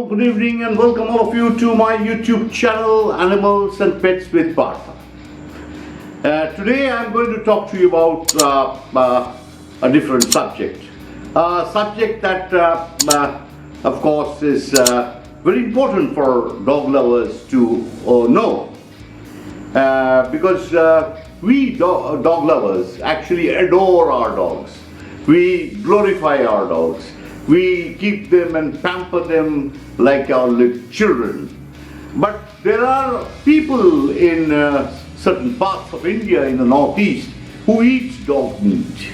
good evening and welcome all of you to my YouTube channel Animals and Pets with Partha. Today I am going to talk to you about a different subject. A subject that of course is very important for dog lovers to know. Because we dog lovers actually adore our dogs. We glorify our dogs. We keep them and pamper them like our little children. But there are people in certain parts of India in the northeast who eat dog meat.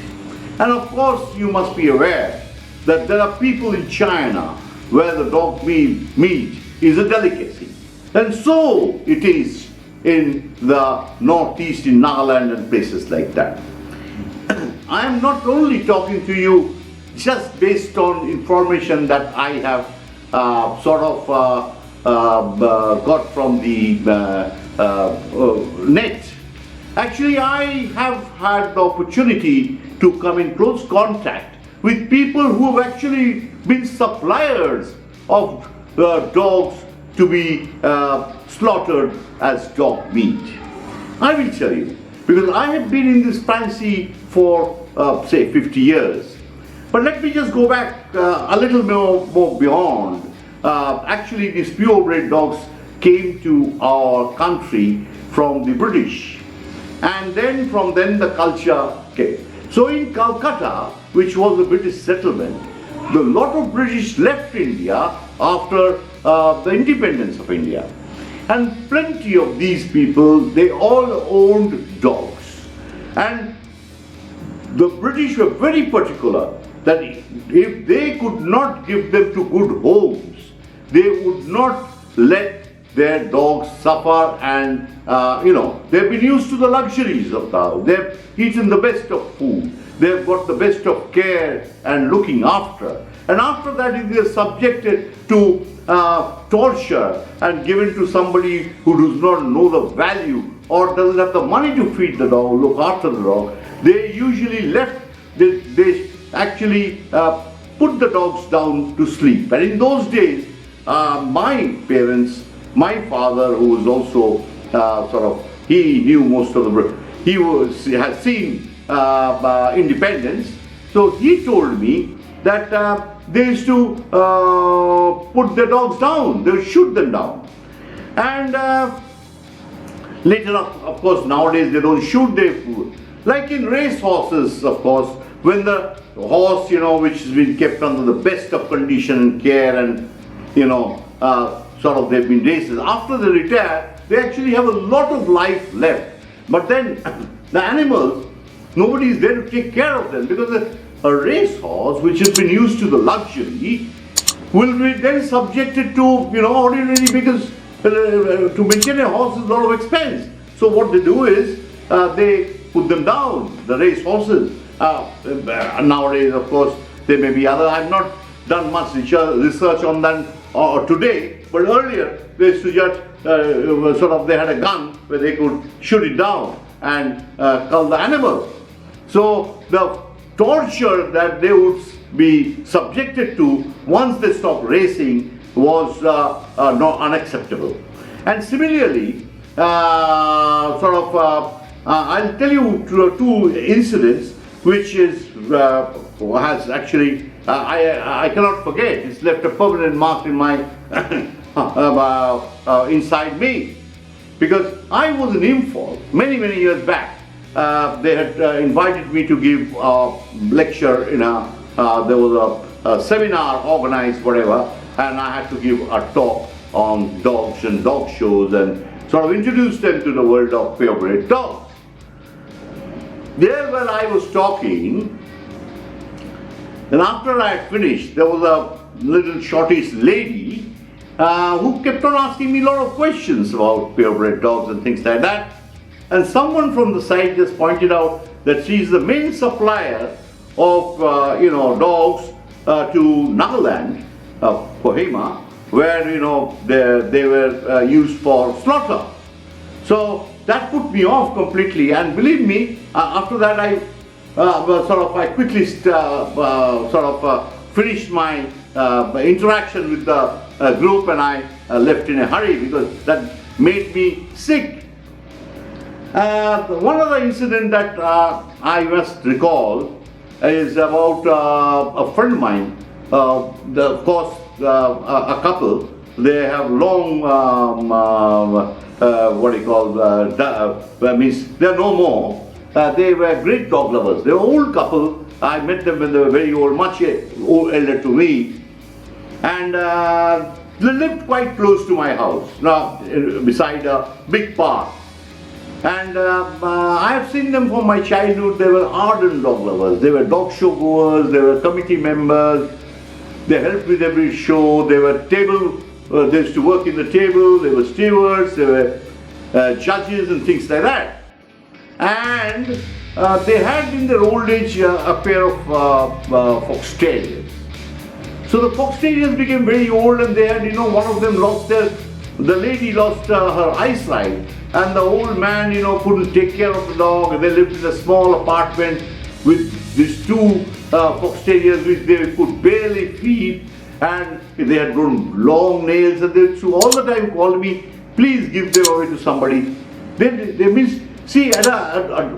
And of course you must be aware that there are people in China where the dog meat is a delicacy. And so it is in the northeast, in Nagaland and places like that. I am not only talking to you just based on information that I have got from the net. Actually, I have had the opportunity to come in close contact with people who have actually been suppliers of dogs to be slaughtered as dog meat. I will tell you, because I have been in this fancy for say 50 years. But let me just go back a little more beyond. Actually, these purebred dogs came to our country from the British, and then from then the culture came. So in Calcutta, which was a British settlement, a lot of British left India after the independence of India, and plenty of these people, they all owned dogs, and the British were very particular that if they could not give them to good homes, they would not let their dogs suffer. And they've been used to the luxuries of the house. They've eaten the best of food. They've got the best of care and looking after. And after that, if they're subjected to torture and given to somebody who does not know the value or doesn't have the money to feed the dog, look after the dog, they usually they actually put the dogs down to sleep. And in those days, my parents, my father, who was also he knew most of the, has seen independence, so he told me that they used to put their dogs down, they would shoot them down. And later, of course, nowadays they don't shoot their food. Like in race horses, of course, when the horse, which has been kept under the best of condition and care, and they've been races. After they retire, they actually have a lot of life left. But then the animals, nobody is there to take care of them, because a race horse, which has been used to the luxury, will be then subjected to ordinary, because to maintain a horse is a lot of expense. So what they do is they put them down, the race horses. Nowadays, of course, there may be other. I've not done much research on that today, but earlier they used to just they had a gun where they could shoot it down and kill the animal. So the torture that they would be subjected to once they stopped racing was not unacceptable. And similarly, I'll tell you two incidents which has actually, I cannot forget. It's left a permanent mark in my inside me, because I was in Imphal many years back. They had invited me to give a lecture in there was a seminar organized, whatever, and I had to give a talk on dogs and dog shows and introduce them to the world of purebred dogs. There where I was talking, and after I had finished, there was a little shortish lady who kept on asking me a lot of questions about purebred dogs and things like that. And someone from the side just pointed out that she is the main supplier of dogs to Nagaland, Kohima, where they were used for slaughter. So that put me off completely, and believe me, after that I I quickly finished my interaction with the group, and I left in a hurry because that made me sick. One other incident that I must recall is about a friend of mine. Of course, a couple. They have long, what do you call, means they're no more. They were great dog lovers. They were an old couple. I met them when they were very old, much elder to me. And they lived quite close to my house, now beside a big park. And I have seen them from my childhood. They were ardent dog lovers. They were dog show goers. They were committee members. They helped with every show. They were table. They used to work in the table. They were stewards. They were judges and things like that. And they had in their old age a pair of Fox Terriers. So the Fox Terriers became very old, and they had, one of them lost the lady lost her eyesight, and the old man, couldn't take care of the dog. They lived in a small apartment with these two Fox Terriers which they could barely feed, and they had grown long nails, and they used to all the time call me, please give them away to somebody. They means, see,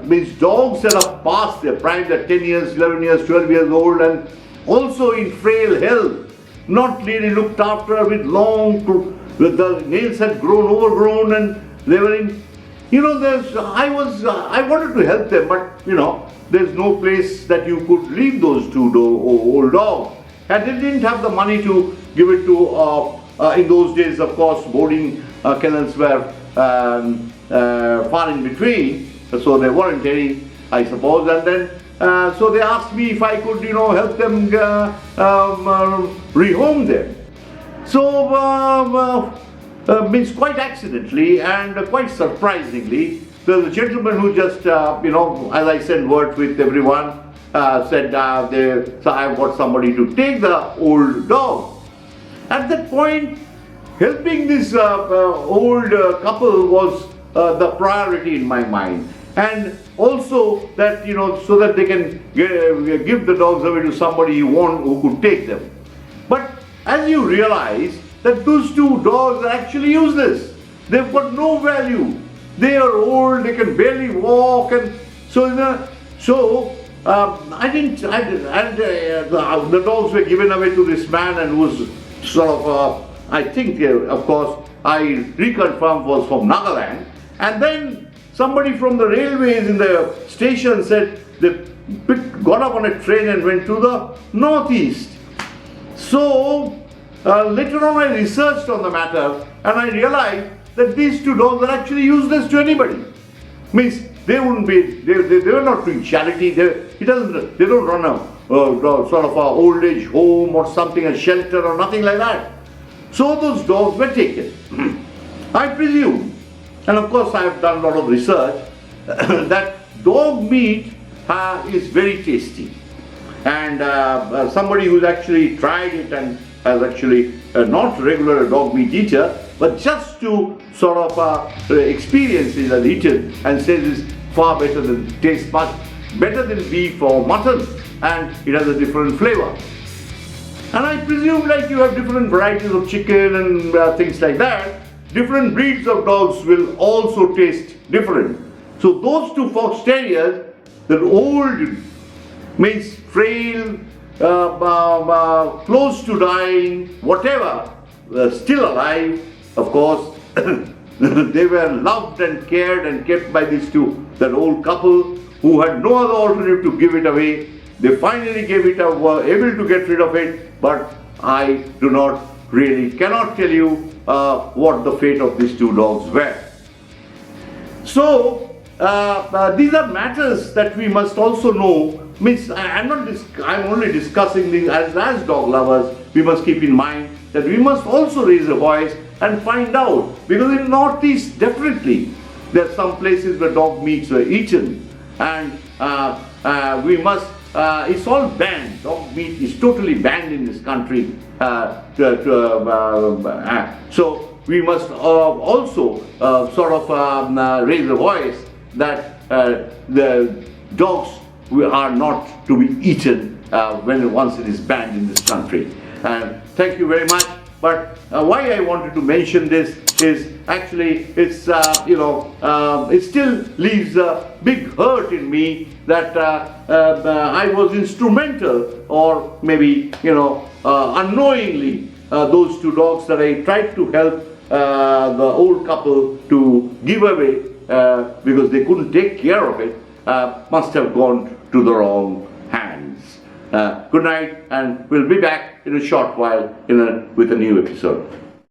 means dogs that are past their prime, they're 10 years, 11 years, 12 years old, and also in frail health, not really looked after, with the nails had grown, overgrown, and they were in, I wanted to help them, but, there's no place that you could leave those two old dogs. And they didn't have the money to give it to, in those days, of course, boarding kennels were far in between, so they weren't any, I suppose, and then so they asked me if I could, help them rehome them. So, means quite accidentally and quite surprisingly, the gentleman who just, as I sent word with everyone, said so I've got somebody to take the old dog. At that point, helping this old couple was the priority in my mind. And also that, so that they can give the dogs away to somebody who could take them. But as you realize that those two dogs are actually useless. They've got no value. They are old, they can barely walk, and so the dogs were given away to this man, and was sort of, I think, of course, I reconfirmed was from Nagaland. And then somebody from the railways in the station said they got up on a train and went to the northeast. So later on I researched on the matter, and I realized that these two dogs are actually useless to anybody. Means they wouldn't be, they were not doing charity. They don't run a sort of a old age home or something, a shelter or nothing like that. So those dogs were taken. I presume, and of course I have done a lot of research, that dog meat is very tasty. And somebody who's actually tried it and has actually not regular dog meat eater, but just to sort of experience it and eat it, and says it's far better than, tastes much better than beef or mutton, and it has a different flavor. And I presume, like you have different varieties of chicken and things like that, different breeds of dogs will also taste different. So those two Fox Terriers, the old, means frail, close to dying, whatever, still alive, of course. They were loved and cared and kept by these two, that old couple who had no other alternative to give it away. They finally gave it up, were able to get rid of it, but I cannot tell you what the fate of these two dogs were. So these are matters that we must also know. Means I'm only discussing these as dog lovers. We must keep in mind that we must also raise a voice and find out, because in Northeast definitely there are some places where dog meats were eaten, and we must. It's all banned. Dog meat is totally banned in this country. So we must also sort of raise a voice that the dogs are not to be eaten once it is banned in this country. And thank you very much. But why I wanted to mention this is actually it still leaves a big hurt in me that I was instrumental, or maybe unknowingly, those two dogs that I tried to help the old couple to give away because they couldn't take care of it, must have gone to the wrong hands. Good night, and we'll be back in a short while with a new episode.